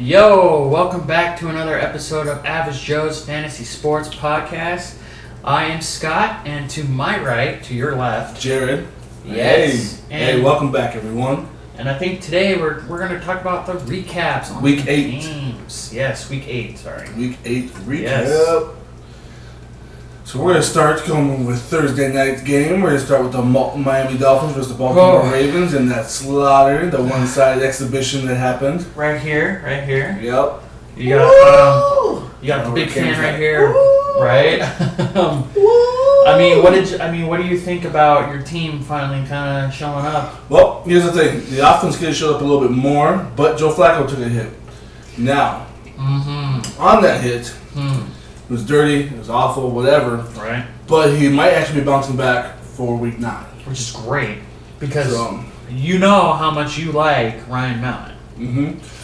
Yo, welcome back to another episode of Average Joe's Fantasy Sports Podcast. I am Scott, and to my right, to your left, Jared. Yes. Hey, welcome back, everyone. And I think today we're going to talk about the recaps on Week the 8. games. Yes, Week 8, sorry. Week 8 recap. Yes. So we're going to start going with Thursday night game. We're going to start with the Miami Dolphins versus the Baltimore Ravens in that slaughter, the one-sided exhibition that happened. Right here. Yep. You got the big fan right here, right? What do you think about your team finally kind of showing up? Well, here's the thing. The offense could have showed up a little bit more, but Joe Flacco took a hit. Now, on that hit, it was dirty, it was awful, whatever. Right. But he might actually be bouncing back for Week 9. Which is great, because you know how much you like Ryan Mallett.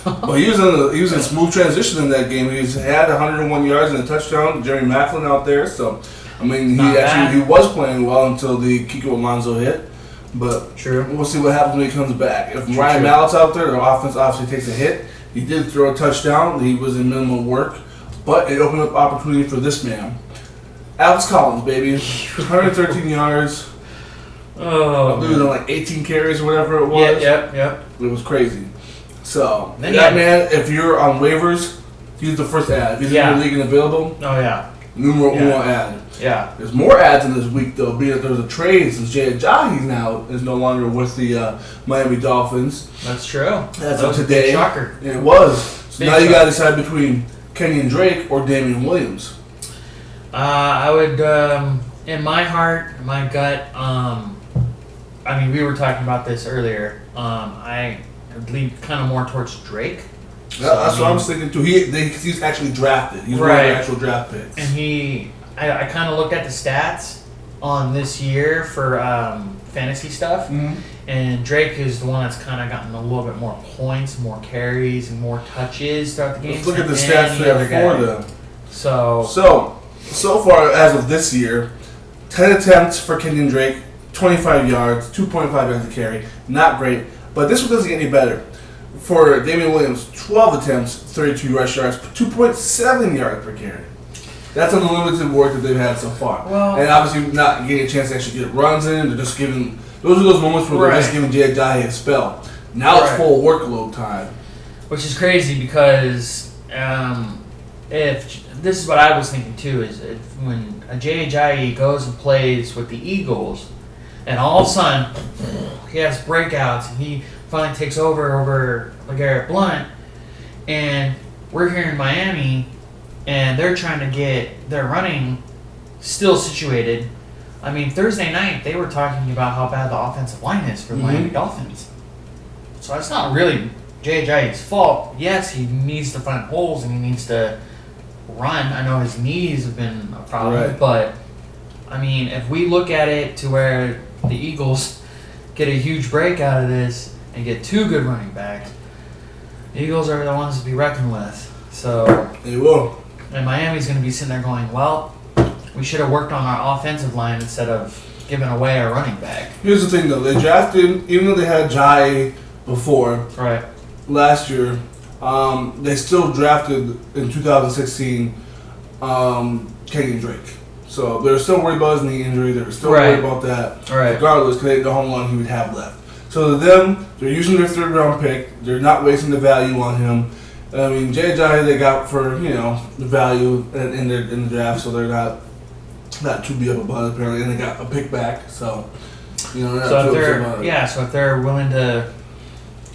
But he was in smooth transition in that game. He had 101 yards and a touchdown. Jerry Maclin out there, so I mean he was playing well until the Kiko Alonso hit. But we'll see what happens when he comes back. If Ryan Mallett's out there, the offense obviously takes a hit. He did throw a touchdown. He was in minimal work, but it opened up opportunity for this man, Alex Collins, baby, 113 yards. Oh, I believe it was like 18 carries or whatever it was. Yep. It was crazy. So, man, if you're on waivers, he's the first ad. If he's in your league and available, numero uno ad. Yeah. There's more ads in this week, though, being that there's a trade since Jay Ajayi now is no longer with the Miami Dolphins. That's true. That's up today. Shocker. Yeah, it was. So now you got to decide between Kenyon Drake or Damian Williams. I would, in my heart, my gut, we were talking about this earlier. I would lean kind of more towards Drake. Yeah, that's what I was thinking too. He's actually drafted. He's one of the actual draft picks. And I kind of looked at the stats on this year for fantasy stuff, and Drake is the one that's kind of gotten a little bit more points, more carries, and more touches throughout the game. Let's look at the stats there for them. So far as of this year, 10 attempts for Kenyon Drake, 25 yards, 2.5 yards a carry. Not great. But this one doesn't get any better. For Damian Williams, 12 attempts, 32 rush yards, 2.7 yards per carry. That's on the limited work that they've had so far. Well, and obviously not getting a chance to actually get runs in. They're just giving those are those moments where they're just giving Jay Ajayi a spell. Now it's full workload time. Which is crazy because if this is what I was thinking too, is when Jay Ajayi goes and plays with the Eagles, and all of a sudden he has breakouts and he finally takes over LeGarrette Blount, and we're here in Miami and they're trying to get their running still situated. I mean, Thursday night they were talking about how bad the offensive line is for the Miami Dolphins. So it's not really Jay Ajayi's fault. Yes, he needs to find holes and he needs to run. I know his knees have been a problem, but I mean, if we look at it to where the Eagles get a huge break out of this and get two good running backs, the Eagles are the ones to be reckoned with. So they will. And Miami's going to be sitting there going, well, we should have worked on our offensive line instead of giving away our running back. Here's the thing, though. They drafted, even though they had Jai before last year, they still drafted in 2016 Kenyon Drake. So they're still worried about his knee injury. They're still worried about that. Regardless, because they didn't know how long he would have left. So to them, they're using their third-round pick. They're not wasting the value on him. I mean, Jay Ajayi they got for, the value in the draft, so they're not too beat up about it, apparently. And they got a pick back, so, they're not too upset about it. So if they're willing to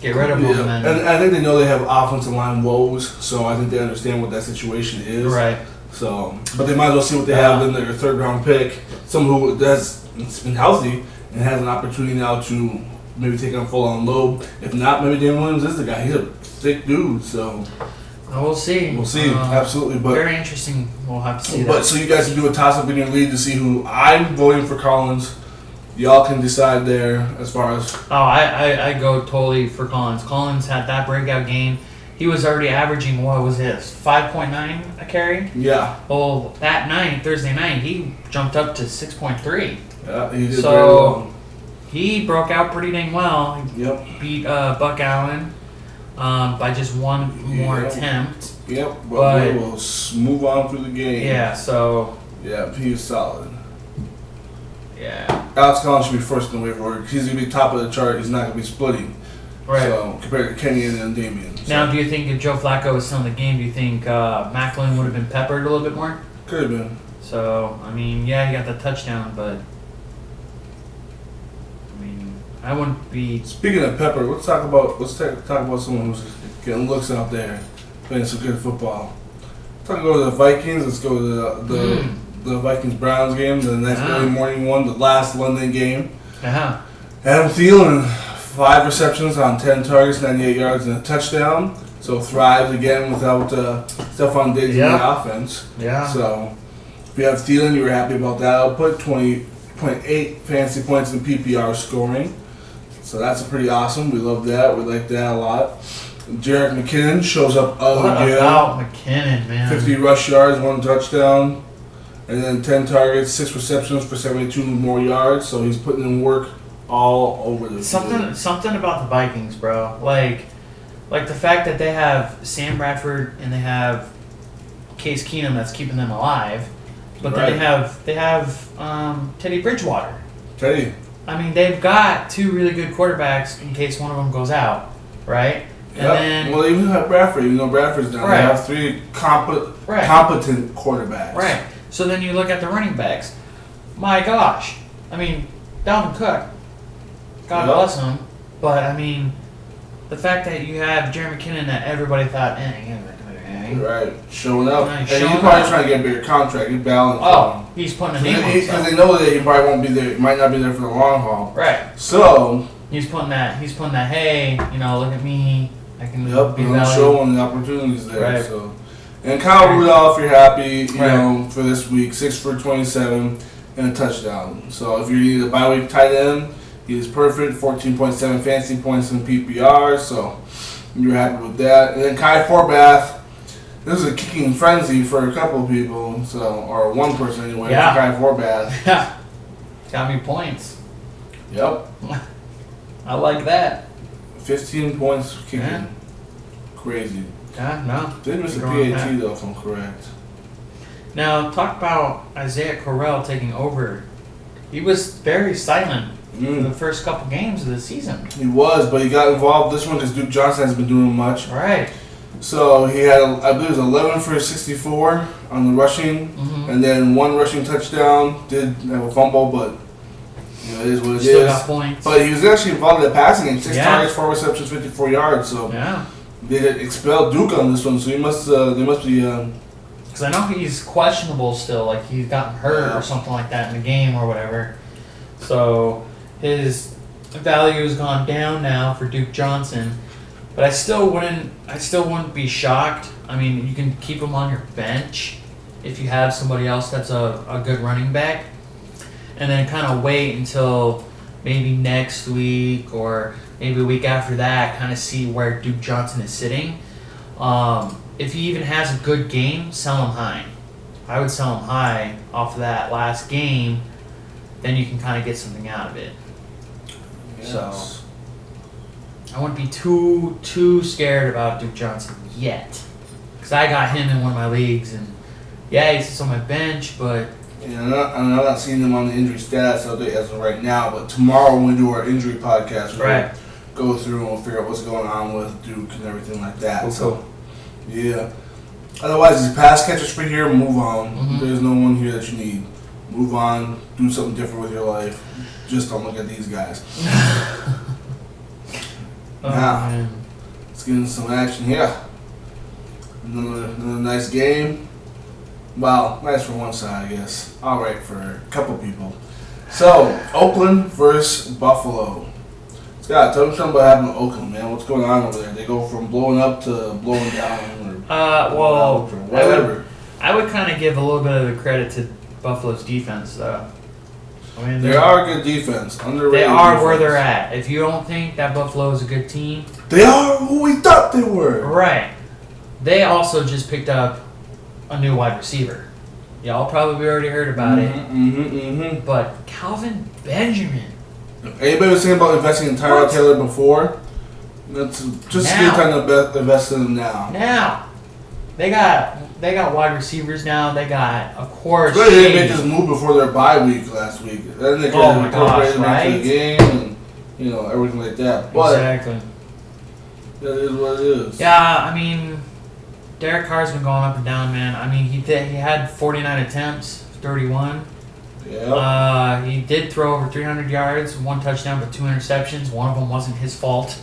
get rid of him, then... And I think they know they have offensive line woes, so I think they understand what that situation is. Right. So, but they might as well see what they have in their third-round pick. Someone who has been healthy and has an opportunity now to maybe take on full-on load. If not, maybe Damian Williams is the guy. He's a thick dude, so... We'll see. We'll see, absolutely. But very interesting. We'll have to see that. But so you guys can do a toss-up in your league to see who. I'm voting for Collins. Y'all can decide there as far as... I go totally for Collins. Collins had that breakout game. He was already averaging, 5.9 a carry? Yeah. Well, that night, Thursday night, he jumped up to 6.3. Yeah, he did very well. He broke out pretty dang well. Yep. Beat Buck Allen. by just one more attempt. Yep, but we'll move on through the game. Yeah, so. Yeah, he's solid. Yeah. Alex Collins should be first in the waiver order. He's going to be top of the chart. He's not going to be splitting. Right. So, compared to Kenny and Damian. So. Now, do you think if Joe Flacco was still in the game, do you think Macklin would have been peppered a little bit more? Could have been. So, I mean, yeah, he got the touchdown, but I mean, I wouldn't be. Speaking of pepper, let's talk about someone who's getting looks out there, playing some good football. Let's go to the Vikings. Let's go to the Vikings-Browns game, the next early morning one, the last London game. Uh-huh. Adam Thielen, 5 receptions on 10 targets, 98 yards, and a touchdown. So thrives again without Stephon Diggs in the offense. Yeah. So if you have Thielen, you were happy about that output. 20.8 fantasy points in PPR scoring. So that's pretty awesome. We love that. We like that a lot. Jerick McKinnon shows up again. What about McKinnon, man? 50 rush yards, 1 touchdown. And then 10 targets, 6 receptions for 72 more yards. So he's putting in work all over the field. Something about the Vikings, bro. Like the fact that they have Sam Bradford and they have Case Keenum that's keeping them alive, but then they have Teddy Bridgewater. Teddy. I mean, they've got 2 really good quarterbacks in case one of them goes out, right? And then, well, even have Bradford. Even though Bradford's down, they have 3 competent quarterbacks. Right. So then you look at the running backs. My gosh. I mean, Dalvin Cook. God bless him. But, I mean, the fact that you have Jerry McKinnon that everybody thought, right. Showing up. Right, and he's probably trying to get a bigger contract. He's balanced. Oh, he's putting a name on himself. Because they know that he probably won't be there. He might not be there for the long haul. Right. So he's putting that, hey, look at me. I can be valuable. Showing the opportunities there. Right. So. And Kyle Rudolph, you're happy, you know, for this week. 6 for 27 and a touchdown. So if you need a bye week tight end, he is perfect. 14.7 fantasy points in PPR. So you're happy with that. And then Kai Forbath. This is a kicking frenzy for a couple of people, or one person anyway. Yeah. Kai Forbath. Yeah. Got me points. Yep. I like that. 15 points kicking. Yeah. Crazy. Yeah, no. Did miss a PAT though, if I'm correct. Now, talk about Isaiah Correll taking over. He was very silent for the first couple games of the season. He was, but he got involved this one because Duke Johnson hasn't been doing much. Right. So he had, I believe it was 11 for 64 on the rushing, and then 1 rushing touchdown. Did have a fumble, but it is what it is. Still got points. But he was actually involved in the passing game. 6 targets, 4 receptions, 54 yards. So they had expelled Duke on this one. So they must be. Because I know he's questionable still, like he's gotten hurt or something like that in the game or whatever. So his value has gone down now for Duke Johnson. But I still wouldn't be shocked. I mean, you can keep him on your bench if you have somebody else that's a good running back. And then kind of wait until maybe next week or maybe a week after that, kind of see where Duke Johnson is sitting. If he even has a good game, sell him high. I would sell him high off of that last game. Then you can kind of get something out of it. Yes. So I wouldn't be too scared about Duke Johnson yet. Because I got him in one of my leagues, and he's just on my bench, but... Yeah, I'm not seeing him on the injury stats update as of right now, but tomorrow when we do our injury podcast, we'll go through and we'll figure out what's going on with Duke and everything like that. Cool. So, yeah. Otherwise, these pass catchers for here, move on. Mm-hmm. There's no one here that you need. Move on, do something different with your life. Just don't look at these guys. Now, let's get into some action here. Another nice game. Well, nice for one side, I guess. All right for a couple people. So, Oakland versus Buffalo. Scott, tell me something about having Oakland, man. What's going on over there? They go from blowing up to blowing down, or whatever. I would kind of give a little bit of the credit to Buffalo's defense, though. I mean, they are a good defense. Underrated. They are defense. where they're at. If you don't think that Buffalo is a good team, they are who we thought they were. Right. They also just picked up a new wide receiver. Y'all probably already heard about it. But Calvin Benjamin. Anybody was saying about investing in Tyrod Taylor before? That's just a good time to invest in them now. Now, they got wide receivers now. They got, of course. But they made this move before their bye week last week. Then they could incorporate them into the game and everything like that. But exactly. That is what it is. Yeah, I mean, Derek Carr's been going up and down, man. I mean, he had 49 attempts, 31. Yeah. He did throw over 300 yards, 1 touchdown, but 2 interceptions. One of them wasn't his fault.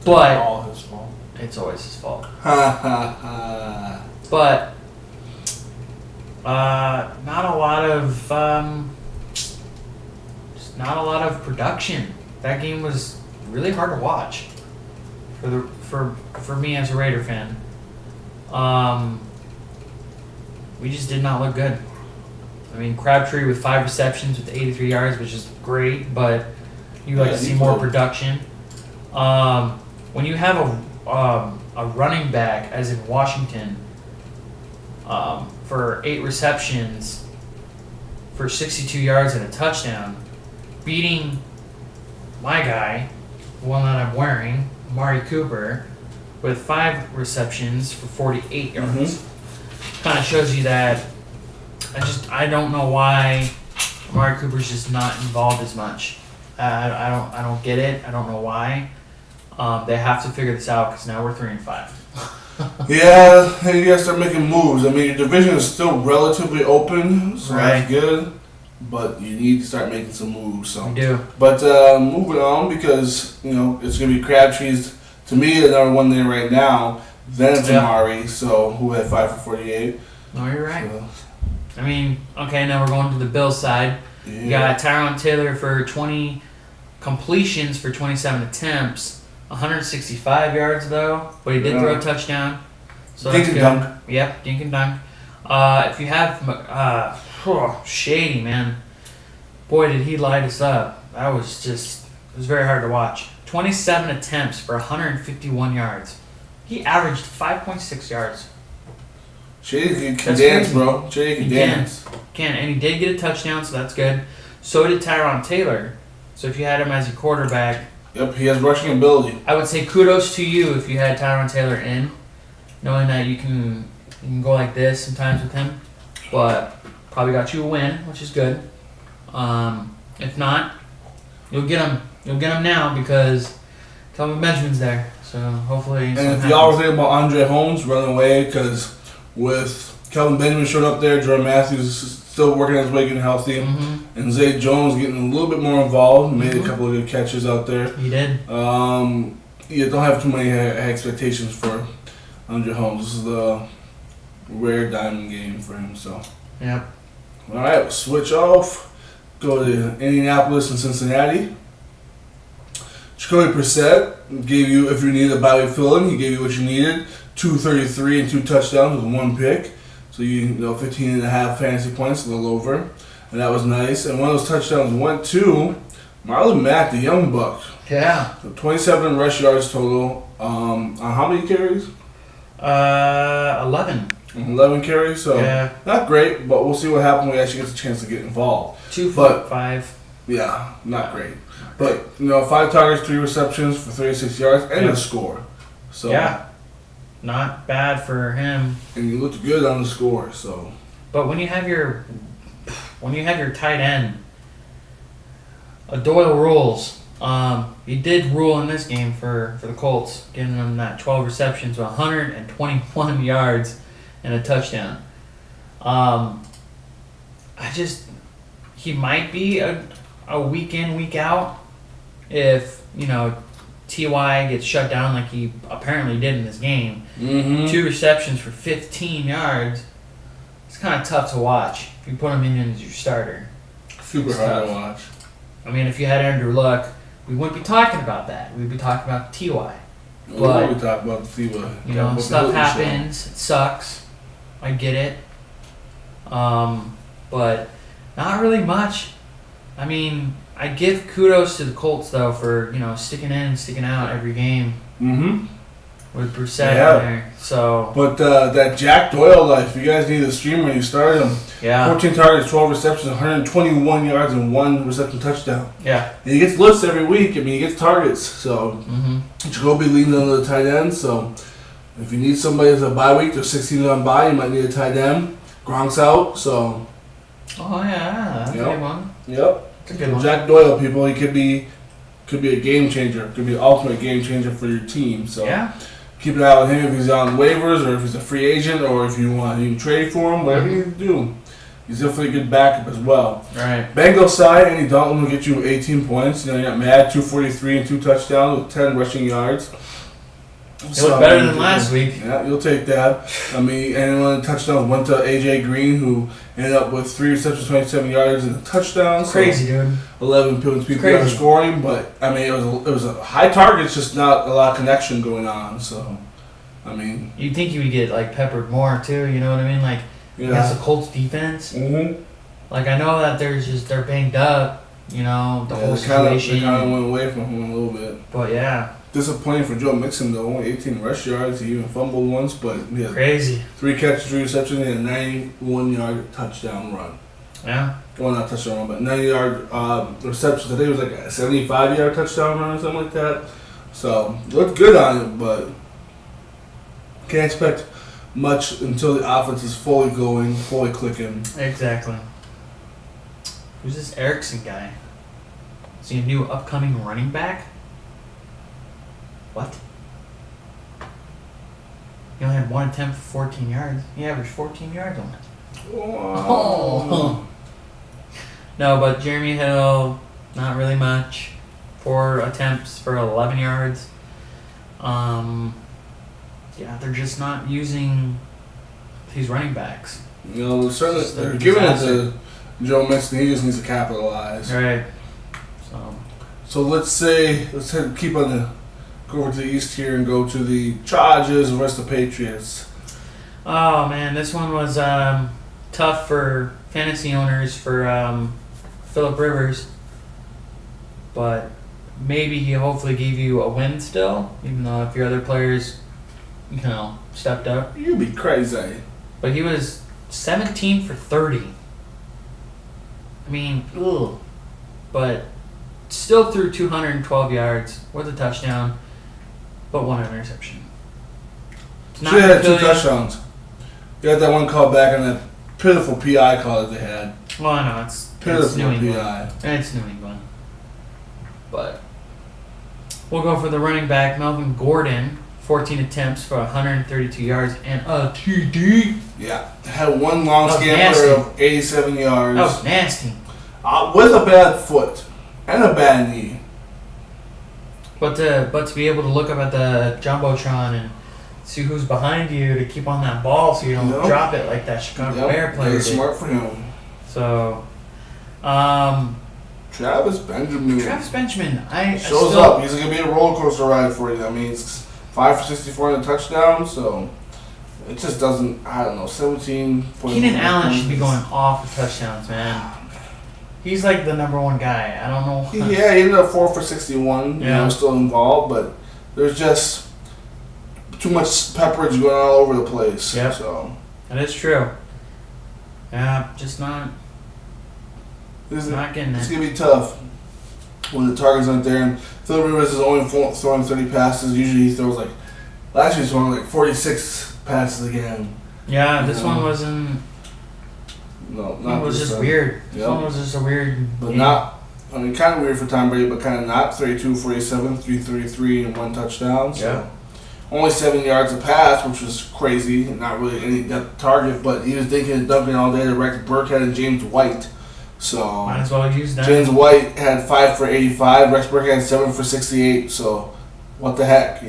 But all his fault. It's always his fault. Ha ha ha. But not a lot of production. That game was really hard to watch for me as a Raider fan. We just did not look good. I mean, Crabtree with 5 receptions with 83 yards, which is great, but you like to see more production. When you have a running back, as in Washington, for 8 receptions for 62 yards and a touchdown, beating my guy, the one that I'm wearing, Amari Cooper, with 5 receptions for 48 yards. Kind of shows you that I don't know why Amari Cooper's just not involved as much. I don't get it. I don't know why. They have to figure this out because now we're 3-5. Yeah, you gotta start making moves. I mean, your division is still relatively open, so that's good. But you need to start making some moves. So. We do. But moving on, because it's gonna be Crabtree's, to me, the number 1 there right now. Then it's Amari, so who had 5 for 48. No, you're right. So. I mean, okay, now we're going to the Bills side. Yeah. You got Tyrod Taylor for 20 completions for 27 attempts. 165 yards though, but he did throw a touchdown. So dink and dunk. Yep, dink and dunk. If you have Shady, man, boy did he light us up. It was very hard to watch. 27 attempts for 151 yards. He averaged 5.6 yards. Shady can dance, crazy. Bro. Shady can dance. And he did get a touchdown, so that's good. So did Tyrod Taylor. So if you had him as your quarterback. Yep, he has rushing ability. I would say kudos to you if you had Tyrod Taylor in, knowing that you can go like this sometimes with him. But probably got you a win, which is good. If not, you'll get him. You'll get him now because Kelvin Benjamin's there. So hopefully. And if y'all were thinking about Andre Holmes running away, because with Kelvin Benjamin showing up there, Jordan Matthews is still working his way, getting healthy, and Zay Jones getting a little bit more involved, made a couple of good catches out there. He did. You don't have too many expectations for Andre Holmes. This is the rare diamond game for him. So. Yep. All right, we'll switch off. Go to Indianapolis and Cincinnati. Jacoby Brissett gave you, if you needed a bye week fill-in, he gave you what you needed. 233 and 2 touchdowns with 1 pick. So 15 and a half fantasy points, a little over. And that was nice. And one of those touchdowns went to Marlon Mack, the young buck. Yeah. So 27 rush yards total. On how many carries? 11. 11 carries, so not great, but we'll see what happens when he actually gets a chance to get involved. 2.5. Yeah, not great. But 5 targets, 3 receptions for 36 yards, and a score. So yeah, not bad for him. And he looked good on the score. So, but when you have your tight end, Doyle rules. He did rule in this game for the Colts, giving them that 12 receptions, 121 yards, and a touchdown. He might be a week in, week out if, T.Y. gets shut down like he apparently did in this game. 2 receptions for 15 yards. It's kind of tough to watch if you put him in as your starter. Super hard to watch. I mean, if you had Andrew Luck, we wouldn't be talking about that. We'd be talking about T.Y. We would be talking about T.Y. Stuff happens. It sucks. I get it. But not really much. I mean, I give kudos to the Colts, though, for, sticking in and sticking out every game. with Brissett in there. So, but that Jack Doyle life, you guys need a streamer. You started him. Yeah. 14 targets, 12 receptions, 121 yards, and 1 reception touchdown. Yeah. And he gets lifts every week. I mean, he gets targets. So, Jacoby leans on the tight end. So, if you need somebody as a bye week, there's 16 on bye, you might need a tight end. Gronk's out, so. Oh, yeah. That's a good one. Yep. That's a good one. Jack Doyle, people, he could be a game changer. Could be an ultimate game changer for your team. So, keep an eye on him if he's on waivers or if he's a free agent or if you want to even trade for him, whatever you do. He's definitely a good backup as well. Right. Bengals side, Andy Dalton will get you 18 points. You got Mad 243 and 2 touchdowns with 10 rushing yards. It looked better than last week. Yeah, you'll take that. I mean, and one of the touchdowns went to AJ Green, who ended up with 3 receptions, 27 yards, and a touchdown. Crazy, dude. 11 points PPR scoring, but I mean, it was a high target, just not a lot of connection going on. So, I mean, you'd think you would get like peppered more too. You know what I mean? Like against the Colts defense. Like I know that they're banged up. You know the whole situation. They kind of went away from him a little bit. But yeah. Disappointing for Joe Mixon though. Only 18 rush yards. He even fumbled once, but he had crazy 3 catches, 3 receptions, and a 91-yard touchdown run. Yeah. Well, not touchdown run, but 90-yard receptions. I think it was like a 75-yard touchdown run or something like that. So looked good on it, but can't expect much until the offense is fully going, fully clicking. Exactly. Who's this Erickson guy? Is he a new upcoming running back? What? He only had 1 attempt for 14 yards. He averaged 14 yards on it. Oh. No, but Jeremy Hill, not really much. 4 attempts for 11 yards. Yeah, they're just not using these running backs. You know, certainly they're giving it to Joe Mixon. He just needs to capitalize. Right. So let's keep on the. Go over to the East here and go to the Chargers versus the Patriots. Oh man, this one was tough for fantasy owners for Phillip Rivers, but maybe he hopefully gave you a win still, even though if your other players, stepped up. You'd be crazy. But he was 17 for 30. I mean, ugh. But still threw 212 yards with a touchdown. But 1 interception. She had 2 touchdowns. You had that one call back on that pitiful PI call that they had. Well, I know, it's New England. It's New England. But we'll go for the running back, Melvin Gordon. 14 attempts for 132 yards and a TD. Yeah. Had 1 long scamper of 87 yards. That was nasty. With a bad foot and a bad knee. But to be able to look up at the Jumbotron and see who's behind you to keep on that ball so you don't drop it like that Chicago Bear player did. Smart for him. So, Travis Benjamin. Shows up. He's going to be a roller coaster ride for you. I mean, it's 5 for 64 and a touchdown, so it just doesn't, 17 points. Keenan Allen should be going off with touchdowns, man. He's like the number 1 guy. I don't know. Yeah, he ended up 4 for 61. Yeah. Still involved, but there's just too much pepperage going all over the place. Yeah. So. That is true. Yeah, just not getting it. It's going to be tough when the targets aren't there. And Phillip Rivers is only throwing 30 passes. Usually he throws last year he's throwing 46 passes again. Yeah, this one wasn't. No, not. It was just weird. This one was just a weird. But game. Kind of weird for Tom Brady, but kind of not. 32, 47, 333, and 1 touchdown. So. Yeah. Only 7 yards a pass, which was crazy. Not really any depth target, but he was thinking of dunking all day to Rex Burkhead and James White. So might as well use that. James White had 5 for 85. Rex Burkhead had 7 for 68. So what the heck,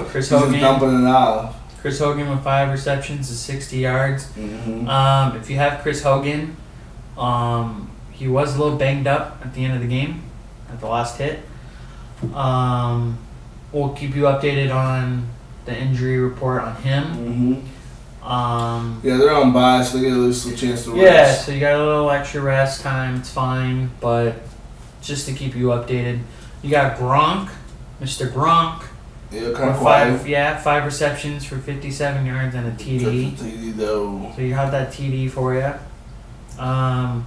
Chris Hogan dumping it off. Chris Hogan with 5 receptions is 60 yards. Mm-hmm. If you have Chris Hogan, he was a little banged up at the end of the game, at the last hit. We'll keep you updated on the injury report on him. Mm-hmm. Yeah, they're on bye, so they get at least a chance to rest. Yeah, so you got a little extra rest time. It's fine, but just to keep you updated. You got Gronk, Mr. Gronk, Yeah, kind of quiet. Five receptions for 57 yards and a TD. TD though. So you have that TD for you. And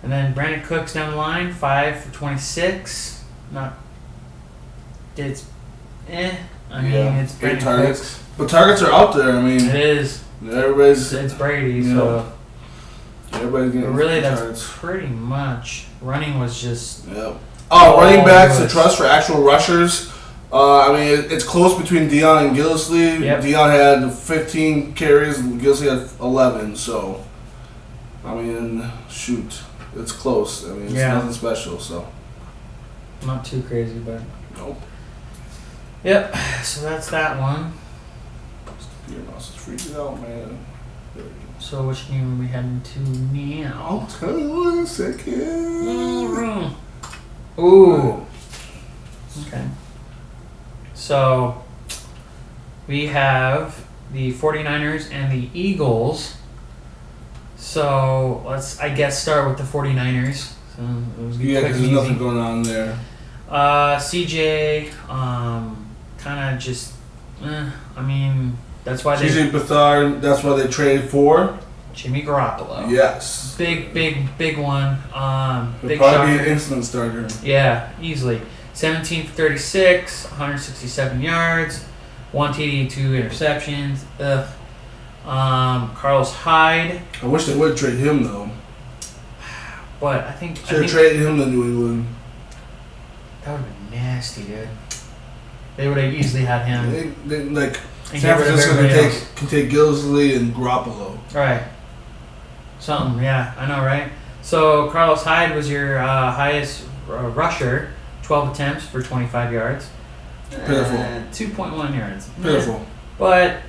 then Brandon Cooks down the line, 5 for 26. It's I mean, it's Brandon targets. Cooks. But targets are out there. I mean, it is. Everybody's. It's Brady, so. Everybody's getting. But really, that's targets. pretty much. Running was just. Yep. Running backs, the trust for actual rushers. I mean, it's close between Dion and Gillislee. Yep. Dion had 15 carries, and Gillislee had 11. So, I mean, shoot, it's close. I mean, it's nothing special. So, not too crazy, but. Nope. Yep. So that's that one. Your mouse is freaking out, man. So which game are we heading to now? I'll tell you in a second. Ooh. Okay. So we have the 49ers and the Eagles. So let's, I guess, start with the 49ers. So it was because there's nothing going on there. CJ, kind of just, I mean, that's why CJ Beathard, that's why they traded for Jimmy Garoppolo. Yes. Big one. He'll Big probably be shocker. an instant starter. Yeah, easily. 17 for 36, 167 yards, 1 TD, 2 interceptions. Carlos Hyde. I wish they would trade him though. But I think should have traded him to New England. That would have been nasty, dude. They would have easily had him. San Francisco can take Gillislee and Garoppolo. Right. Something, yeah, I know, right? So Carlos Hyde was your highest rusher, 12 attempts for 25 yards. Pitiful. 2.1 yards. Pitiful. But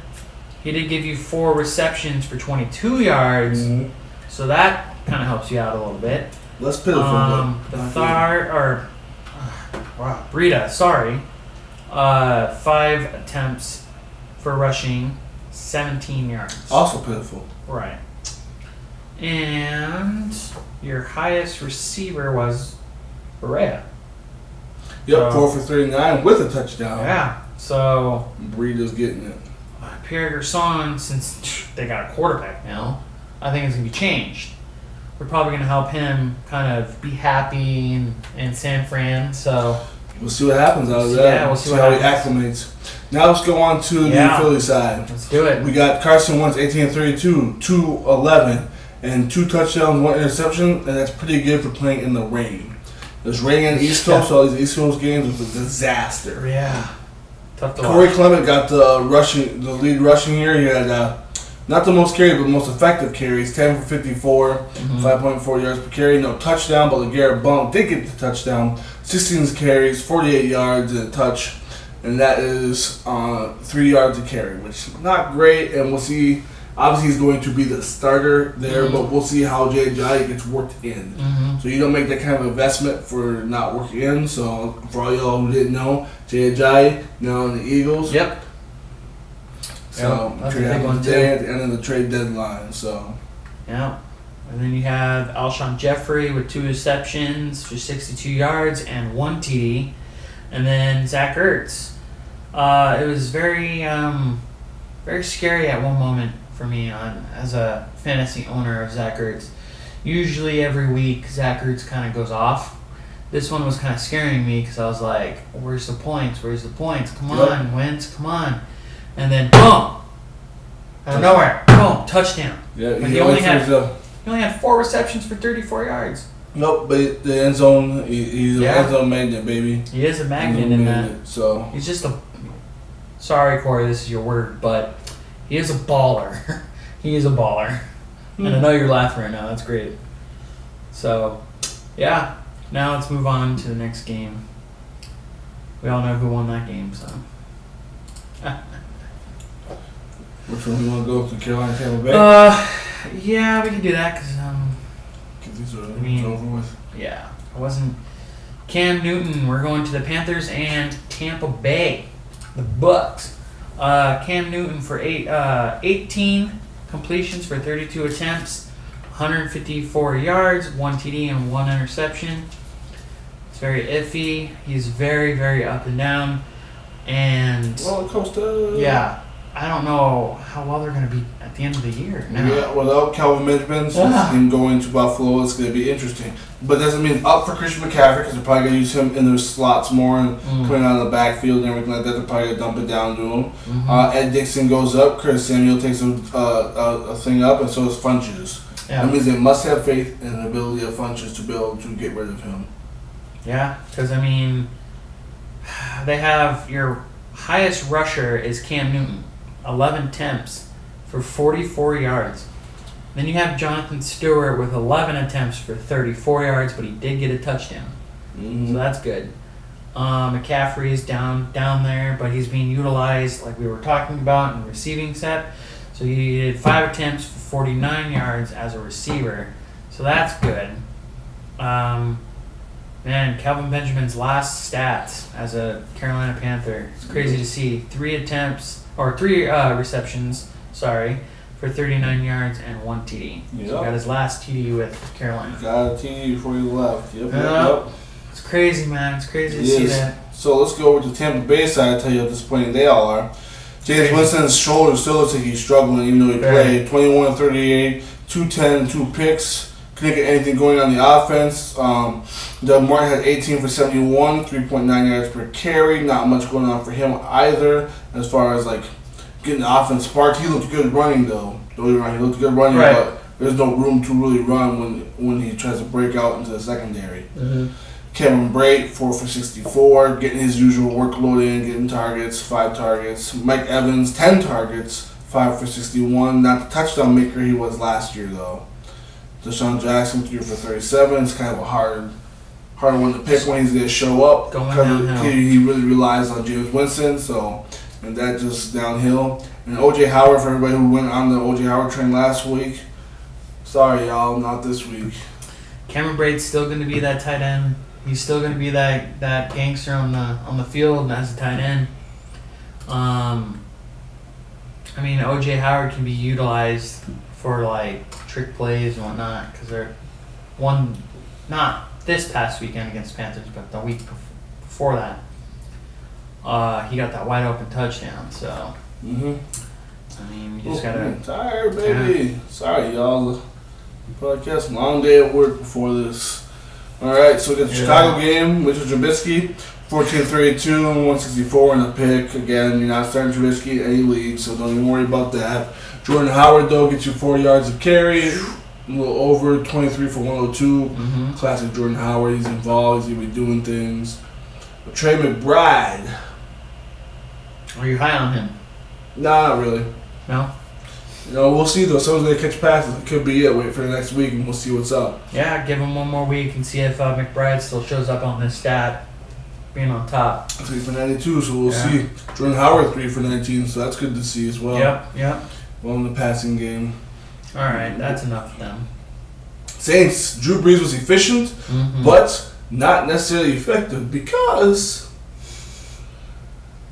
he did give you 4 receptions for 22 yards, so that kind of helps you out a little bit. Less pitiful. Breida, sorry. 5 attempts for rushing, 17 yards. Also pitiful. Right. And your highest receiver was Berea. Yep, 4 for 39 with a touchdown. Yeah. So Breida's getting it. Pierre Garçon, since they got a quarterback now, I think it's going to be changed. We're probably going to help him kind of be happy in San Fran. So we'll see what happens out of that. Yeah, we'll see how he acclimates. Now let's go on to the Philly side. Let's do it. We got Carson Wentz, 18-32, 211, and 2 touchdowns, 1 interception, and that's pretty good for playing in the rain. There's rain on the East Coast, so all these East Coast games was a disaster. Yeah. Tough to Corey watch. Clement got the lead rushing here. He had not the most carries, but the most effective carries. 10 for 54, 5.4 yards per carry. No touchdown, but LeGarrette Blount did get the touchdown. 16 carries, 48 yards, and a touch. And that is 3 yards a carry, which is not great. And we'll see. Obviously, he's going to be the starter there, but we'll see how Jay Ajayi gets worked in. So you don't make that kind of investment for not working in. So for all y'all who didn't know, Jay Ajayi now in the Eagles. Yep. So that's trade a big happened one today too. at the end of the trade deadline. So yeah. And then you have Alshon Jeffrey with 2 receptions for 62 yards and 1 TD. And then Zach Ertz. It was very, very scary at one moment for me as a fantasy owner of Zach Ertz. Usually every week Zach Ertz kind of goes off. This one was kind of scaring me because I was like, where's the points? Where's the points? Come on, Wentz, come on. And then boom! Out of nowhere, boom, touchdown. yeah, He only had 4 receptions for 34 yards. Nope, but the end zone, he's an end zone magnet, baby. He is a magnet in that. So He's just a. Sorry, Corey, this is your word, but he is a baller. He is a baller. And I know you're laughing right now. That's great. So, yeah. Now let's move on to the next game. We all know who won that game, so. which one we want to go to? Carolina, Tampa Bay? Yeah, we can do that because these are over with. Yeah, I wasn't. Cam Newton. We're going to the Panthers and Tampa Bay, the Bucks. Cam Newton for 18 completions for 32 attempts, 154 yards, 1 TD and 1 interception. It's very iffy. He's very, very up and down. And roller coaster. Yeah, I don't know how well they're going to be at the end of the year. Now. Yeah, without Calvin Benjamin, him going to Buffalo, it's going to be interesting. But doesn't mean up for Christian McCaffrey because they're probably going to use him in their slots more and coming out of the backfield and everything like that. They're probably going to dump it down to him. Ed Dixon goes up, Curtis Samuel takes a thing up, and so does Funches. Yeah. That means they must have faith in the ability of Funches to be able to get rid of him. Yeah, because, I mean, they have your highest rusher is Cam Newton, 11 attempts for 44 yards. Then you have Jonathan Stewart with 11 attempts for 34 yards, but he did get a touchdown. So that's good. McCaffrey's down there, but he's being utilized like we were talking about in the receiving set. So he did 5 attempts for 49 yards as a receiver. So that's good. Man, Calvin Benjamin's last stats as a Carolina Panther. It's crazy to see. 3 receptions, for 39 yards and 1 TD. Yep. So he got his last TD with Carolina. Got a TD before he left. Yep. It's crazy, man. It's crazy to see that. So let's go over to Tampa Bay side. I'll tell you how disappointing they all are. James Winston's shoulder still looks like he's struggling, even though he played 21-38, 210, 2 picks. Couldn't get anything going on the offense. Doug Martin had 18 for 71, 3.9 yards per carry. Not much going on for him either as far as like getting the offense sparked. He looked good running though. Don't get me wrong, he looked good running, but there's no room to really run when he tries to break out into the secondary. Cameron Brate, 4 for 64, getting his usual workload in, getting targets, 5 targets. Mike Evans, 10 targets, 5 for 61. Not the touchdown maker he was last year though. Deshaun Jackson, 3 for 37. It's kind of a hard one to pick when he's going to show up. Because he really relies on James Winston, and that just downhill. And O.J. Howard, for everybody who went on the O.J. Howard train last week, sorry y'all, not this week. Cameron Brate's still going to be that tight end. He's still going to be that gangster on the field as a tight end. I mean, O.J. Howard can be utilized for like trick plays and whatnot because they're not this past weekend against Panthers, but the week before that, he got that wide open touchdown. So, I mean, you just gotta. I'm tired, baby. Yeah. Sorry, y'all. Podcast long day at work before this. All right, so we got the Chicago game. Mitchell Trubisky, 14-32, 164 in a pick. Again, you're not starting Trubisky in any league, so don't even worry about that. Jordan Howard, though, gets you 4 yards of carry. A little over, 23 for 102. Classic Jordan Howard. He's involved. He's going to be doing things. But Trey McBride. Are you high on him? Nah, not really. No? We'll see, though. Someone's going to catch passes. It could be it. Wait for the next week, and we'll see what's up. Yeah, give him one more week and see if McBride still shows up on this stat, being on top. 3 for 92, so we'll see. Jordan Howard, 3 for 19, so that's good to see as well. Yep. Well, in the passing game. All right, that's enough of them. Saints, Drew Brees was efficient, but not necessarily effective because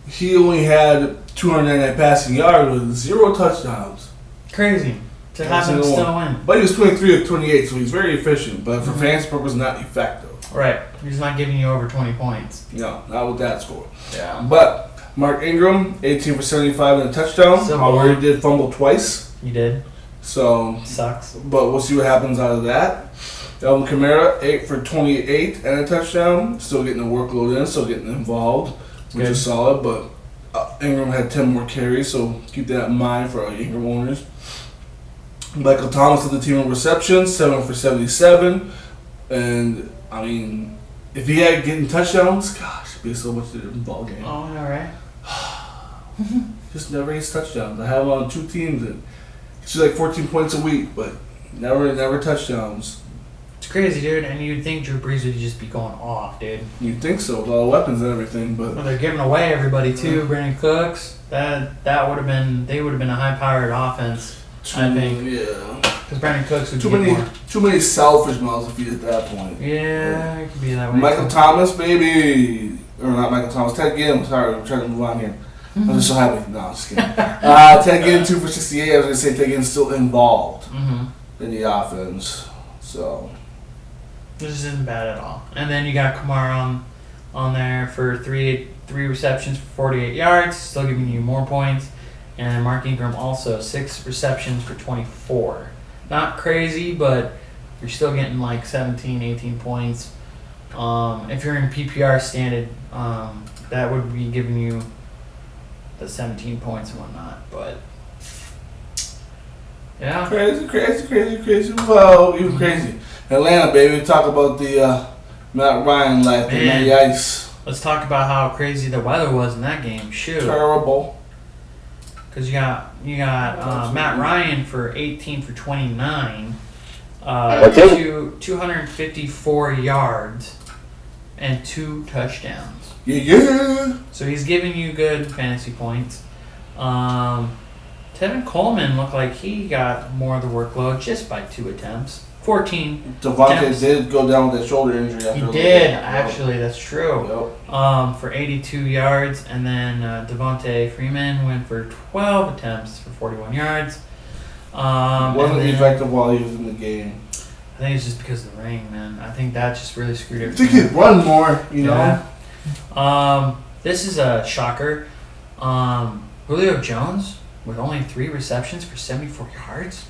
he only had 299 passing yards with 0 touchdowns. Crazy to have him still win. But he was 23 of 28, so he's very efficient, but for fantasy purposes, not effective. Right. He's not giving you over 20 points. No, not with that score. Yeah. But Mark Ingram, 18 for 75 and a touchdown. However, he did fumble twice. He did. So sucks. But we'll see what happens out of that. Alvin Kamara, 8 for 28 and a touchdown. Still getting the workload in, still getting involved, which is solid. But Ingram had 10 more carries, so keep that in mind for our Ingram owners. Michael Thomas led the team in receptions, 7 for 77. And, I mean, if he had getting touchdowns, gosh, it'd be so much different ball game. Oh, all right. Just never gets touchdowns. I have him on 2 teams and it's like 14 points a week, but never touchdowns. It's crazy, dude. And you'd think Drew Brees would just be going off, dude. You'd think so, with all the weapons and everything, but well, they're giving away everybody too. Brandon Cooks. That would have been. They would have been a high-powered offense. I think. Yeah. Because Brandon Cooks would too many selfish mouths to feed at that point. Yeah, it could be that way. Michael Thomas, baby, or not Michael Thomas. Ted Ginn. Sorry, I'm trying to move on here. I'm just so happy. No, I'm just kidding. Ted Ginn, 2 for 68. I was going to say Ted Ginn's still involved in the offense. So this isn't bad at all. And then you got Kamara on there for 3 3 receptions for 48 yards, still giving you more points. And Mark Ingram also 6 receptions for 24. Not crazy, but you're still getting like 17, 18 points. If you're in PPR standard, that would be giving you the 17 points and whatnot. But yeah, crazy. Well, even crazy. Atlanta, baby. Talk about the Matt Ryan life and the ice. Let's talk about how crazy the weather was in that game. Shoot. Terrible. Because you got Matt Ryan for 18 for 29, 254 yards, and 2 touchdowns. Yeah. So he's giving you good fantasy points. Tevin Coleman looked like he got more of the workload just by 2 attempts. 14. Devontae did go down with that shoulder injury. He did, actually. That's true. Yep. For 82 yards. And then Devontae Freeman went for 12 attempts for 41 yards. Wasn't effective while he was in the game. I think it's just because of the rain, man. I think that just really screwed I everything. think he'd run more, you know? This is a shocker. Julio Jones with only 3 receptions for 74 yards.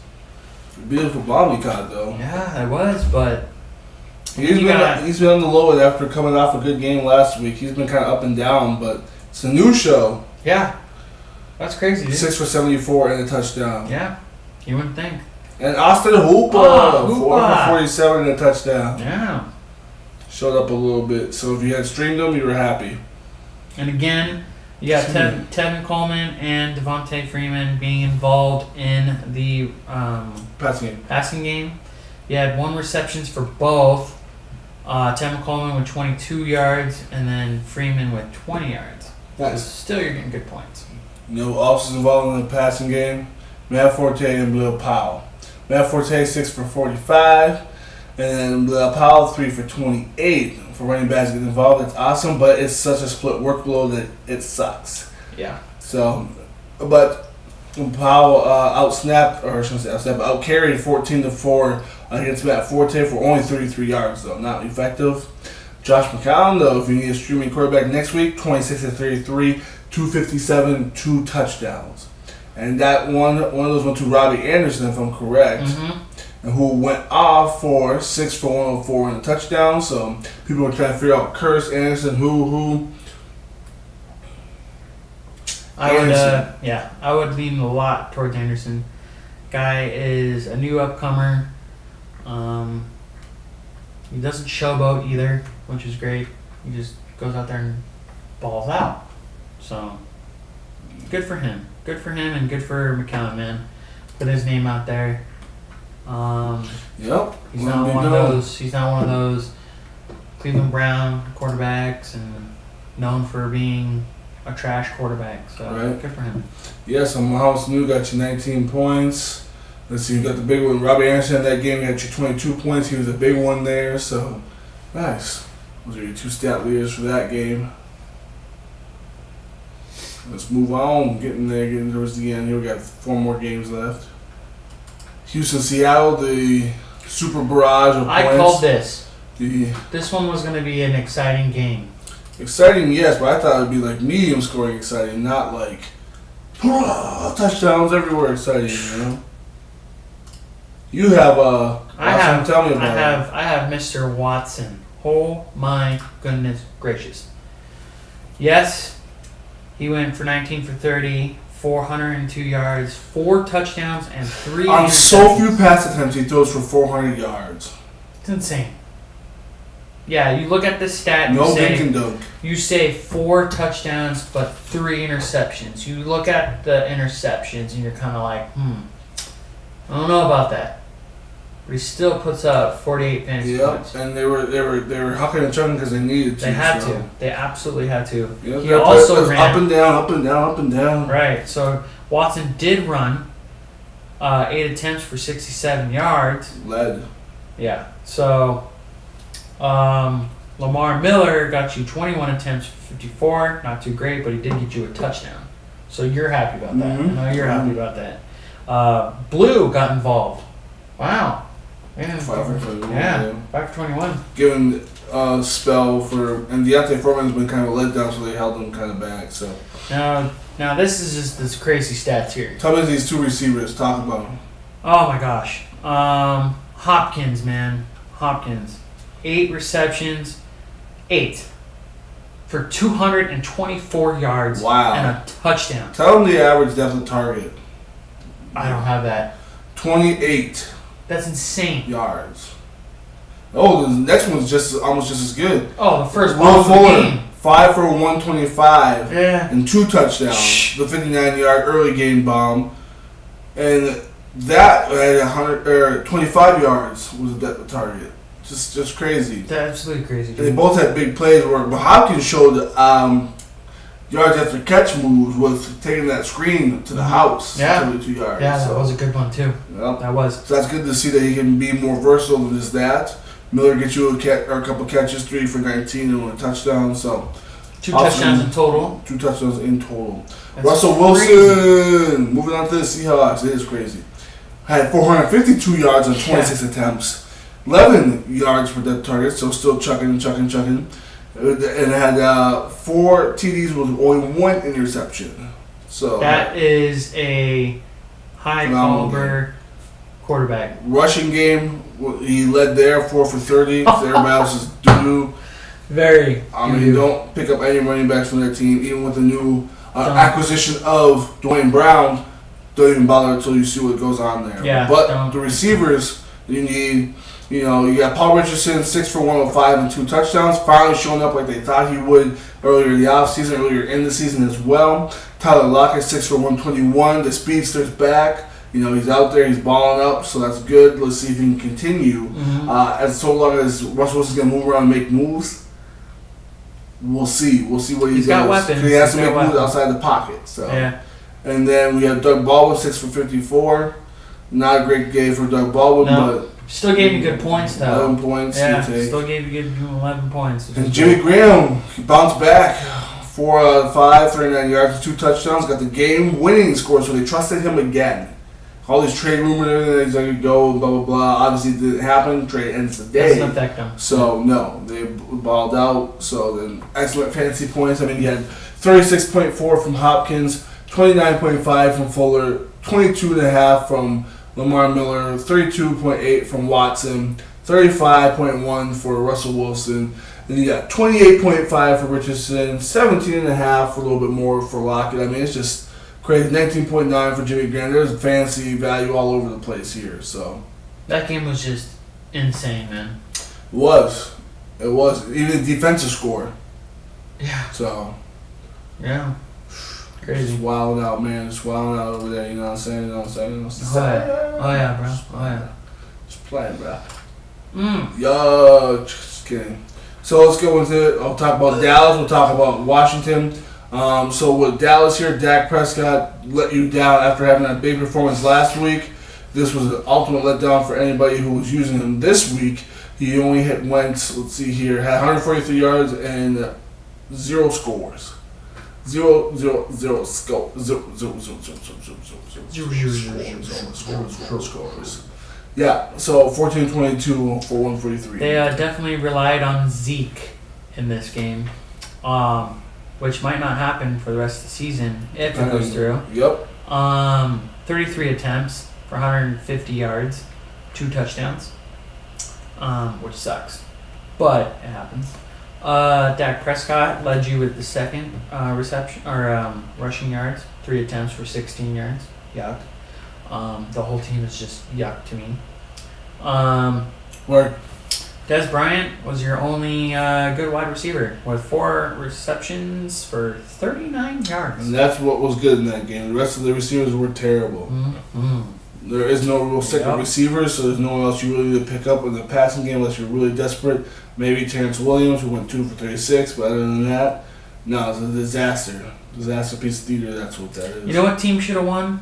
Beautiful bomb he caught, though. Yeah, it was, but he's been on the low end after coming off a good game last week. He's been kind of up and down, but it's a new show. Yeah, that's crazy, dude. 6 for 74 and a touchdown. Yeah, you wouldn't think. And Austin Hooper, 4 for 47 and a touchdown. Yeah. Showed up a little bit. So if you had streamed them, you were happy. And again, you got Tevin Coleman and Devontae Freeman being involved in the passing game. You had 1 receptions for both. Tevin Coleman with 22 yards and then Freeman with 20 yards. Nice. So still you're getting good points. No officers involved in the passing game. Matt Forte and Bill Powell. Matt Forte 6 for 45. And then Bill Powell 3 for 28 for running backs getting involved. It's awesome, but it's such a split workload that it sucks. Yeah. So, but Powell out-carried 14-4 against Matt Forte for only 33 yards, though. Not effective. Josh McCown, though, if you need a streaming quarterback next week, 26-33, 257, 2 touchdowns. And that one of those went to Robbie Anderson, if I'm correct. Mm-hmm. And who went off for 6 for 104 and a touchdown. So people were trying to figure out Curse, Anderson, who. I would lean a lot towards Anderson. Guy is a new upcomer. He doesn't showboat either, which is great. He just goes out there and balls out. So good for him. Good for him and good for McCown, man. Put his name out there. Yep. He's not one of those Cleveland Brown quarterbacks and known for being a trash quarterback. So Good for him. Yeah, so Mahomes New got you 19 points. Let's see, you got the big one. Robbie Anderson in that game got you 22 points. He was a big one there, so nice. Those are your 2 stat leaders for that game. Let's move on. Getting towards the end here. We got 4 more games left. Houston, Seattle, the super barrage of points. I called this. This one was going to be an exciting game. Exciting, yes, but I thought it would be like medium scoring exciting, not like touchdowns everywhere exciting, you know? You have tell me about it. I have Mr. Watson. Oh my goodness gracious. Yes, he went for 19 for 30, 402 yards, 4 touchdowns, and 3 on so few pass attempts, he throws for 400 yards. It's insane. Yeah, you look at this stat. You say 4 touchdowns, but 3 interceptions. You look at the interceptions, and you're kind of like, I don't know about that. But he still puts up 48 fantasy points. And they were hucking and chucking because they needed to. They had to. They absolutely had to. Yep, he also ran up and down. Right. So Watson did run 8 attempts for 67 yards. Led. Yeah. So Lamar Miller got you 21 attempts for 54. Not too great, but he did get you a touchdown. So you're happy about that. Mm-hmm. I know you're happy about that. Blue got involved. Wow. Yeah, 5 for 21. Yeah, 5 for 21. Given spell and Deontay Foreman's been kind of a letdown, so they held him kind of back. So now this is just this crazy stats here. Tell me these two receivers. Talk about them. Oh my gosh, Hopkins, man, Hopkins, 8 receptions, 8 for 224 yards. Wow. And a touchdown. Tell them the average depth of target. I don't have that. 28. That's insane. Yards. Oh, the next one's almost just as good. Oh, the first Will one of the Fuller, game. 5 for 125. Yeah. And 2 touchdowns. The 59-yard early game bomb. And that at 25 yards was the depth of target. Just crazy. That's absolutely crazy. And they both had big plays where Hopkins showed yards after catch moves with taking that screen to the house. Yeah. 32 yards. Yeah, that was a good one too. Yep. That was. So that's good to see that he can be more versatile than just that. Miller gets you a couple catches, 3 for 19 and 1 touchdown. So 2 touchdowns in total. 2 touchdowns in total. That's Russell Wilson, moving on to the Seahawks. It is crazy. Had 452 yards on 26 attempts. 11 yards per depth target, so still chucking. And it had 4 TDs with only 1 interception. So that is a high caliber quarterback. Rushing game, he led there, 4 for 30. Everybody else is doo-doo. Very. I mean, you don't pick up any running backs from their team, even with the new acquisition of Dwayne Brown. Don't even bother until you see what goes on there. Yeah, but the receivers, you need, you got Paul Richardson, 6 for 105 and 2 touchdowns, finally showing up like they thought he would earlier in the offseason, earlier in the season as well. Tyler Lockett, 6 for 121. The speedster's back. He's out there, he's balling up, so that's good. Let's see if he can continue. As so long as Russell Wilson's going to move around and make moves, we'll see. We'll see what he's got weapons. He has to make moves outside the pocket. So. Yeah. And then we have Doug Baldwin, 6 for 54. Not a great game for Doug Baldwin, but still gave you good points, though. 11 points. Yeah, still gave you good 11 points. And Jimmy Graham, he bounced back. 4 out of 5, 39 yards, 2 touchdowns. Got the game-winning score, so they trusted him again. All these trade rumors and everything, he's going to go, blah, blah, blah. Obviously, it didn't happen. Trade ends the day. Doesn't affect them. So, no, they balled out. So, then excellent fantasy points. I mean, you had 36.4 from Hopkins, 29.5 from Fuller, 22.5 from Lamar Miller, 32.8 from Watson, 35.1 for Russell Wilson. Then you got 28.5 for Richardson, 17.5 for a little bit more for Lockett. I mean, it's just crazy. 19.9 for Jimmy Graham. There's fantasy value all over the place here. So that game was just insane, man. It was. Even the defensive score. Yeah. So. Yeah. Crazy. Just wilding out, man. Just wilding out over there. You know what I'm saying? Oh yeah, bro. Oh yeah. Just playing, bro. Yo, just kidding. So let's go into it. I'll talk about Dallas. We'll talk about Washington. So with Dallas here, Dak Prescott let you down after having a big performance last week. This was an ultimate letdown for anybody who was using him this week. He only hit Wentz, let's see here, had 143 yards and 0 scores. Zero scores. Yeah, so 14-22 for 143. They definitely relied on Zeke in this game, which might not happen for the rest of the season if it goes through. Yep. 33 attempts for 150 yards, 2 touchdowns, which sucks, but it happens. Dak Prescott led you with the second rushing yards, 3 attempts for 16 yards. Yuck. The whole team is just yuck to me. Word. Dez Bryant was your only good wide receiver with 4 receptions for 39 yards. And that's what was good in that game. The rest of the receivers were terrible. Mm-hmm. There is no real second receiver, so there's no one else you really need to pick up in the passing game unless you're really desperate. Maybe Terrence Williams, who went 2 for 36, but other than that, no, it's a disaster. Disaster piece of theater, that's what that is. You know what team should have won?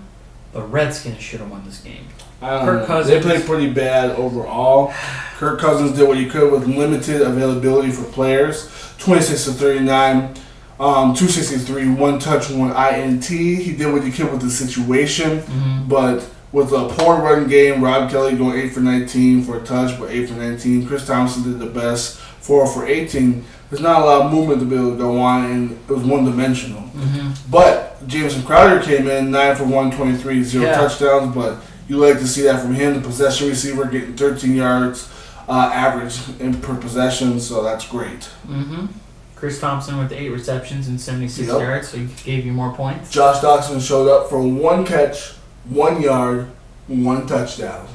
The Redskins should have won this game. Kirk Cousins. They played pretty bad overall. Kirk Cousins did what he could with limited availability for players. 26 to 39, 263, 1 touch, 1 INT. He did what he could with the situation, but with a poor run game, Rob Kelly going 8 for 19 for a touch, but 8 for 19. Chris Thompson did the best, for 18. There's not a lot of movement to be able to go on, and it was one-dimensional. Mm-hmm. But Jameson Crowder came in 9 for 123, 0 touchdowns. But you like to see that from him, the possession receiver, getting 13 yards average per possession, so that's great. Mm-hmm. Chris Thompson with 8 receptions and 76 yards, so he gave you more points. Josh Doctson showed up for 1 catch, 1 yard, 1 touchdown.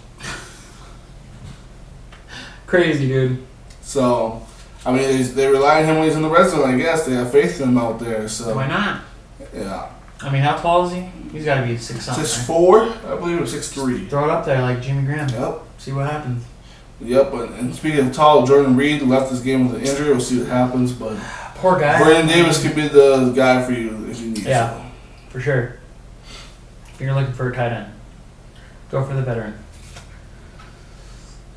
Crazy, dude. So, I mean, they rely on him when he's in the red zone, I guess. They have faith in him out there. So why not? Yeah. I mean, how tall is he? He's got to be 6'something. 6'4", I believe, or 6'3". Throw it up there like Jimmy Graham. Yep. See what happens. Yep, and speaking of tall, Jordan Reed left this game with an injury. We'll see what happens, but poor guy. Vernon Davis could be the guy for you if you need. Yeah, for sure. If you're looking for a tight end, go for the veteran.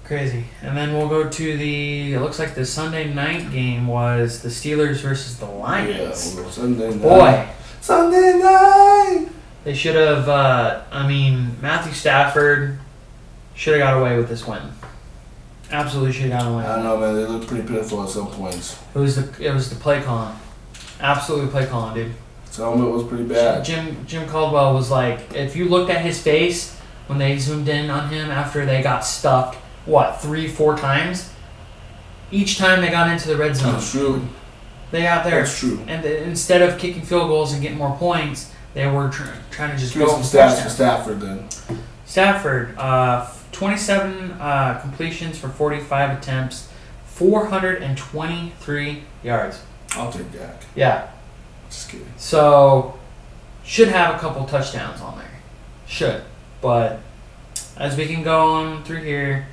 Crazy. And then we'll go to it looks like the Sunday night game was the Steelers versus the Lions. Yeah, we'll go Sunday night. Boy. Sunday night! They should have, Matthew Stafford should have got away with this win. Absolutely should have gotten away. I don't know, man. They look pretty pitiful at some points. It was the play calling. Absolutely play calling, dude. Some of it was pretty bad. Jim Caldwell was like, if you looked at his face when they zoomed in on him after they got stuffed, 3-4 times? Each time they got into the red zone. That's true. They got there. That's true. And instead of kicking field goals and getting more points, they were trying to just go. Some stats for Stafford then. Stafford, 27 completions for 45 attempts, 423 yards. I'll take that. Yeah. Just kidding. So, should have a couple touchdowns on there. Should. But, as we can go on through here,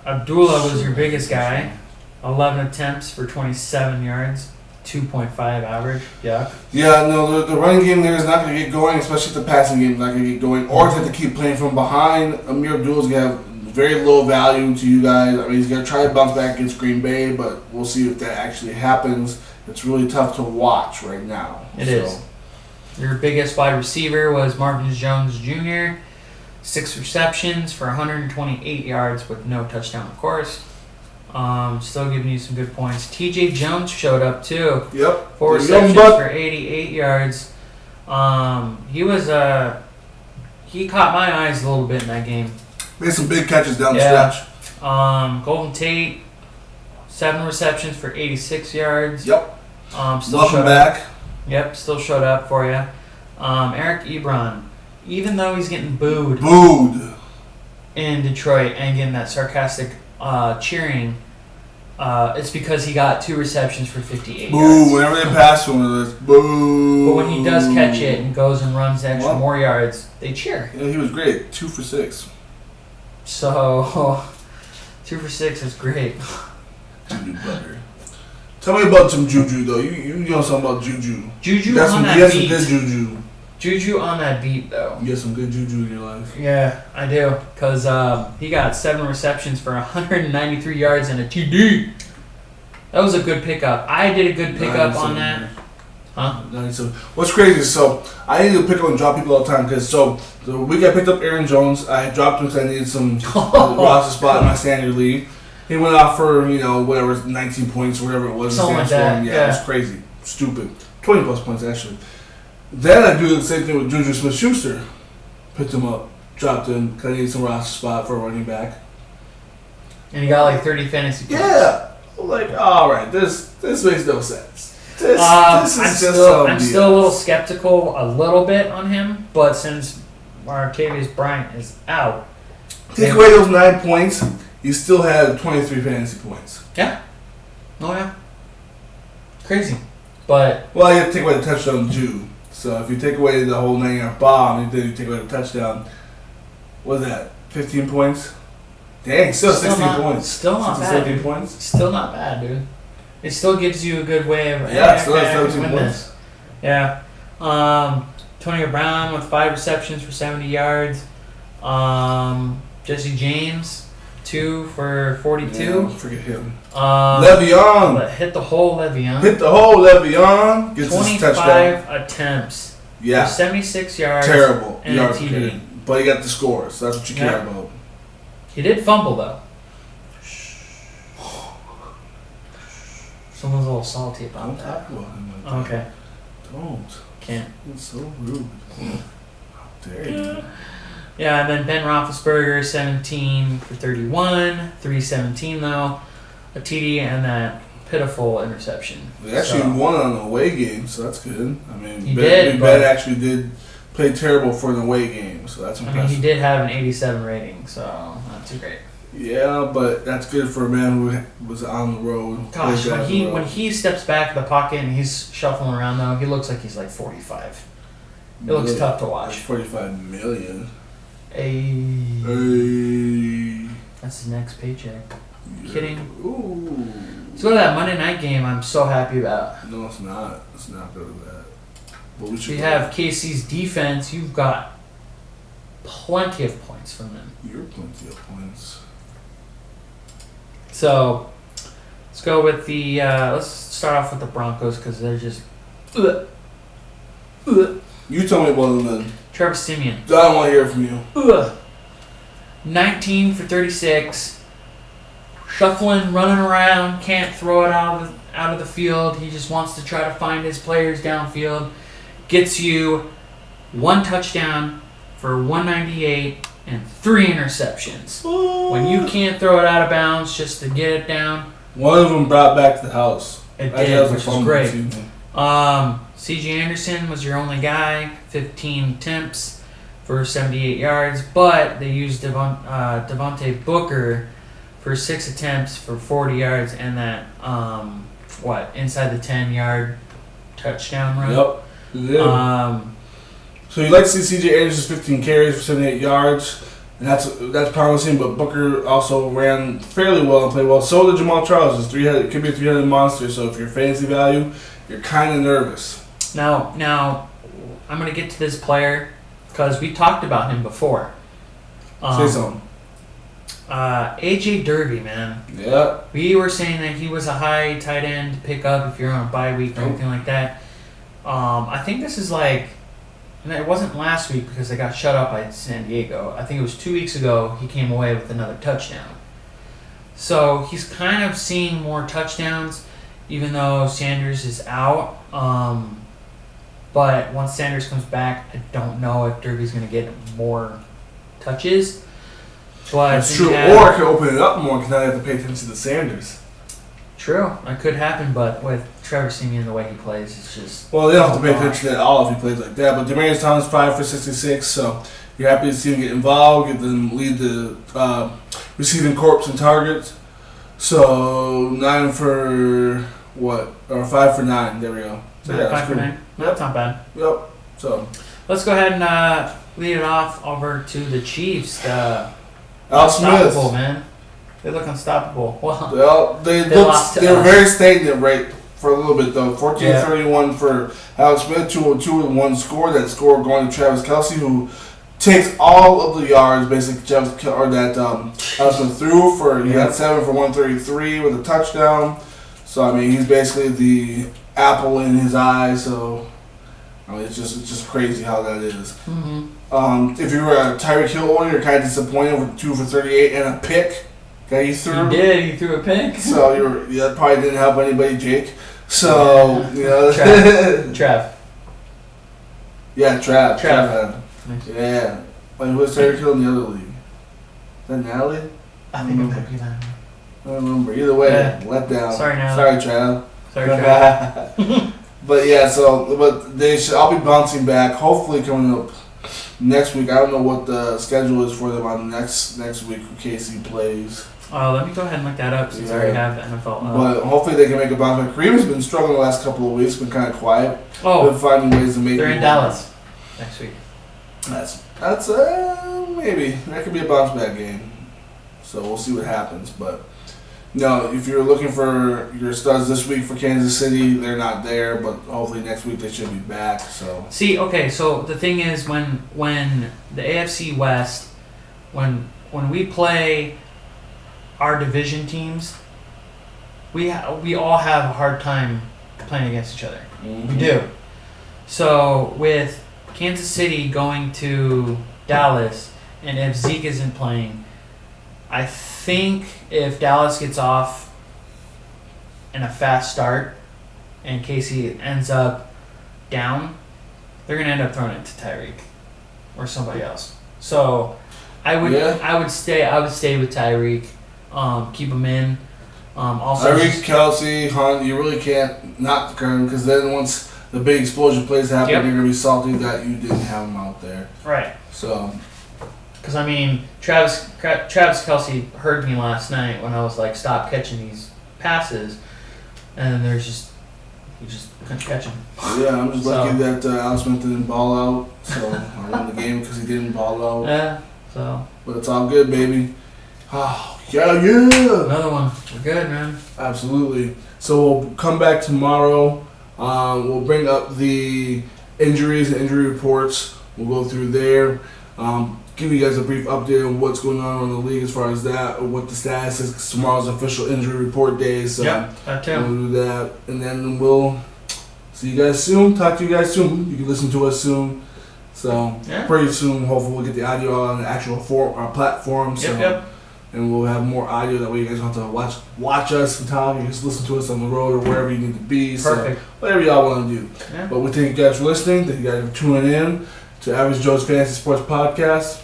Abdullah was your biggest guy. 11 attempts for 27 yards. 2.5 average. Yeah. Yeah, no, the running game there is not going to get going, especially if the passing game is not going to get going. Or to have to keep playing from behind. Amir Abdullah is going to have very low value to you guys. I mean, he's going to try to bounce back against Green Bay, but we'll see if that actually happens. It's really tough to watch right now. It is. Your biggest wide receiver was Marvin Jones Jr., 6 receptions for 128 yards with no touchdown, of course. Still giving you some good points. TJ Jones showed up too. Yep. 4 receptions for 88 yards. He caught my eyes a little bit in that game. Made some big catches down the stretch. Golden Tate, 7 receptions for 86 yards. Yep. Still Welcome back. Yep, still showed up for you. Eric Ebron, even though he's getting booed in Detroit and getting that sarcastic cheering, it's because he got 2 receptions for 58 boo, yards. whenever they pass him, it's boo. But when he does catch it and goes and runs the extra more yards, they cheer. Yeah, he was great. 2 for 6. So, 2 for 6 is great. Juju butter. Tell me about some Juju, though. You know something about Juju. Juju on that beat. You got some good Juju. Juju on that beat, though. You got some good Juju in your life. Yeah, I do. Because he got 7 receptions for 193 yards and a TD. That was a good pickup. I did a good pickup on that. Huh? 97. What's crazy is, I need to pick up and drop people all the time. Because, the week I picked up Aaron Jones, I dropped him because I needed some roster spot in my standard league. He went off for, 19 points or whatever it was. Something like that. Yeah, it was crazy. Stupid. 20 plus points, actually. Then I do the same thing with Juju Smith-Schuster. Picked him up, dropped him, because I needed some roster spot for a running back. And he got like 30 fantasy points. Yeah. Like, all right, this makes no sense. This I'm still a little skeptical a little bit on him, but since Martavius Bryant is out. Take away those 9 points, you still have 23 fantasy points. Yeah. Oh, yeah. Crazy. But. Well, you have to take away the touchdown Jew. So if you take away the whole 9-yard bomb, then you take away the touchdown. What is that? 15 points? Dang, still 16 points. Still not bad. 17 points? Still not bad, dude. It still gives you a good way of. Yeah, still has 17 points. Yeah. Antonio Brown with 5 receptions for 70 yards. Jesse James, 2 for 42. Yeah, forget him. Le'Veon. Hit the hole, Le'Veon. Gets 25 his touchdown. Attempts. Yeah. For 76 yards. Terrible. And a TD. But he got the scores. So that's what you care about. He did fumble, though. Someone's a little salty about Don't that. talk about him like that. Okay. Don't. Can't. It's so rude. How dare you? Yeah, and then Ben Roethlisberger, 17 for 31, 317 though, a TD and that pitiful interception. They actually won on an away game, so that's good. I mean, He did, Ben actually did play terrible for an away game, so that's impressive. I mean, he did have an 87 rating, so not too great. Yeah, but that's good for a man who was on the road. Gosh, when he steps back in the pocket and he's shuffling around though, he looks like he's like 45. It looks tough to watch. 45 million. Hey. Hey. That's his next paycheck. Yeah. Kidding. Ooh. Let's go to that Monday night game I'm so happy about. No, it's not. It's not good at that. But We have KC's defense. You've got plenty of points from them. You're plenty of points. So, let's go with the. Let's start off with the Broncos because they're just. You tell me about them then. Trevor Siemian. I don't want to hear from you. 19 for 36. Shuffling, running around, can't throw it out of the field. He just wants to try to find his players downfield. Gets you 1 touchdown for 198 and 3 interceptions. When you can't throw it out of bounds just to get it down. One of them brought back to the house. It did, which is great. C.J. Anderson was your only guy, 15 attempts for 78 yards, but they used Devontae Booker for 6 attempts for 40 yards and that, inside the 10-yard touchdown run. Yep. So you like to see C.J. Anderson's 15 carries for 78 yards, and that's promising, but Booker also ran fairly well and played well. So did Jamal Charles. It could be a 300 monster, so if you're fantasy value, you're kind of nervous. Now, I'm going to get to this player because we talked about him before. Say something. AJ Derby, man. Yeah. We were saying that he was a high tight end to pick up if you're on a bye week or anything like that. I think this is like, and it wasn't last week because they got shut up by San Diego. I think it was 2 weeks ago he came away with another touchdown. So he's kind of seeing more touchdowns even though Sanders is out. But once Sanders comes back, I don't know if Derby's going to get more touches. But That's true. Or it could open it up more because now you have to pay attention to Sanders. True. That could happen, but with Trevor Siemian the way he plays, it's just... Well, they don't have to pay attention at all if he plays like that. But Demaryius Thomas, 5 for 66, so you're happy to see him get involved, get them lead the receiving corps and targets. So 9 for what? Or 5 for 9. There we go. So, yeah, 5 for 9. No, that's not bad. Yep. So let's go ahead and lead it off over to the Chiefs. Alex Smith. Unstoppable, man. They look unstoppable. Well, they were very stagnant right for a little bit though. 14-31 for Alex Smith. 2-1 score. That score going to Travis Kelce, who takes all of the yards basically. Alex Smith threw for. He got 7 for 133 with a touchdown. So I mean, he's basically the apple in his eye. So I mean, it's just crazy how that is. Mm-hmm. If you were a Tyreek Hill owner, you're kind of disappointed with 2 for 38 and a pick. Okay, he threw. He did. He threw a pick. So that probably didn't help anybody, Jake. So Trav. Yeah, Trav. Nice. Yeah. Wait, who was Tyreek Hill in the other league? Is that Natalie? I think it might be that. I don't remember. Either way, let down. Sorry, Natalie. Sorry, Trav. Sorry, Trav. But yeah, but they should. I'll be bouncing back. Hopefully, coming up next week. I don't know what the schedule is for them on next week. Who KC plays. Let me go ahead and look that up since I already have the NFL. But hopefully they can make a bounce back. Kareem's been struggling the last couple of weeks. Been kind of quiet. Oh, been finding ways to make. They're in Dallas next week. That's maybe that could be a bounce back game. So we'll see what happens. But no, if you're looking for your studs this week for Kansas City, they're not there. But hopefully next week they should be back. So see, okay. So the thing is, when the AFC West, when we play our division teams, we all have a hard time playing against each other. Mm-hmm. We do. So with Kansas City going to Dallas, and if Zeke isn't playing, I think if Dallas gets off in a fast start, and Casey ends up down, they're gonna end up throwing it to Tyreek or somebody else. So I would stay with Tyreek. Keep him in. Also, Tyreek, Kelsey, Hunt. You really can't not Kern because then once the big explosion plays happen, Yep. you're gonna be salty that you didn't have him out there. right. So. Because I mean, Travis Kelsey heard me last night when I was like, "Stop catching these passes," and then he just couldn't catch them. Yeah, I'm just lucky that Al Smith didn't ball out, so I won the game because he didn't ball out. Yeah. So. But it's all good, baby. Oh, yeah. Another one. We're good, man. Absolutely. So we'll come back tomorrow. We'll bring up the injuries and injury reports. We'll go through there. Give you guys a brief update on what's going on in the league as far as that, or what the status is. 'Cause tomorrow's official injury report day, so that too. we'll do that, and then we'll see you guys soon. Talk to you guys soon. You can listen to us soon. So pretty soon, hopefully, we'll get the audio on the actual our platform. So, and we'll have more audio. That way, you guys don't have to watch us from time. You can just listen to us on the road or wherever you need to be. Perfect. So whatever y'all want to do. Yeah. But we thank you guys for listening. Thank you guys for tuning in to Average Joe's Fantasy Sports Podcast.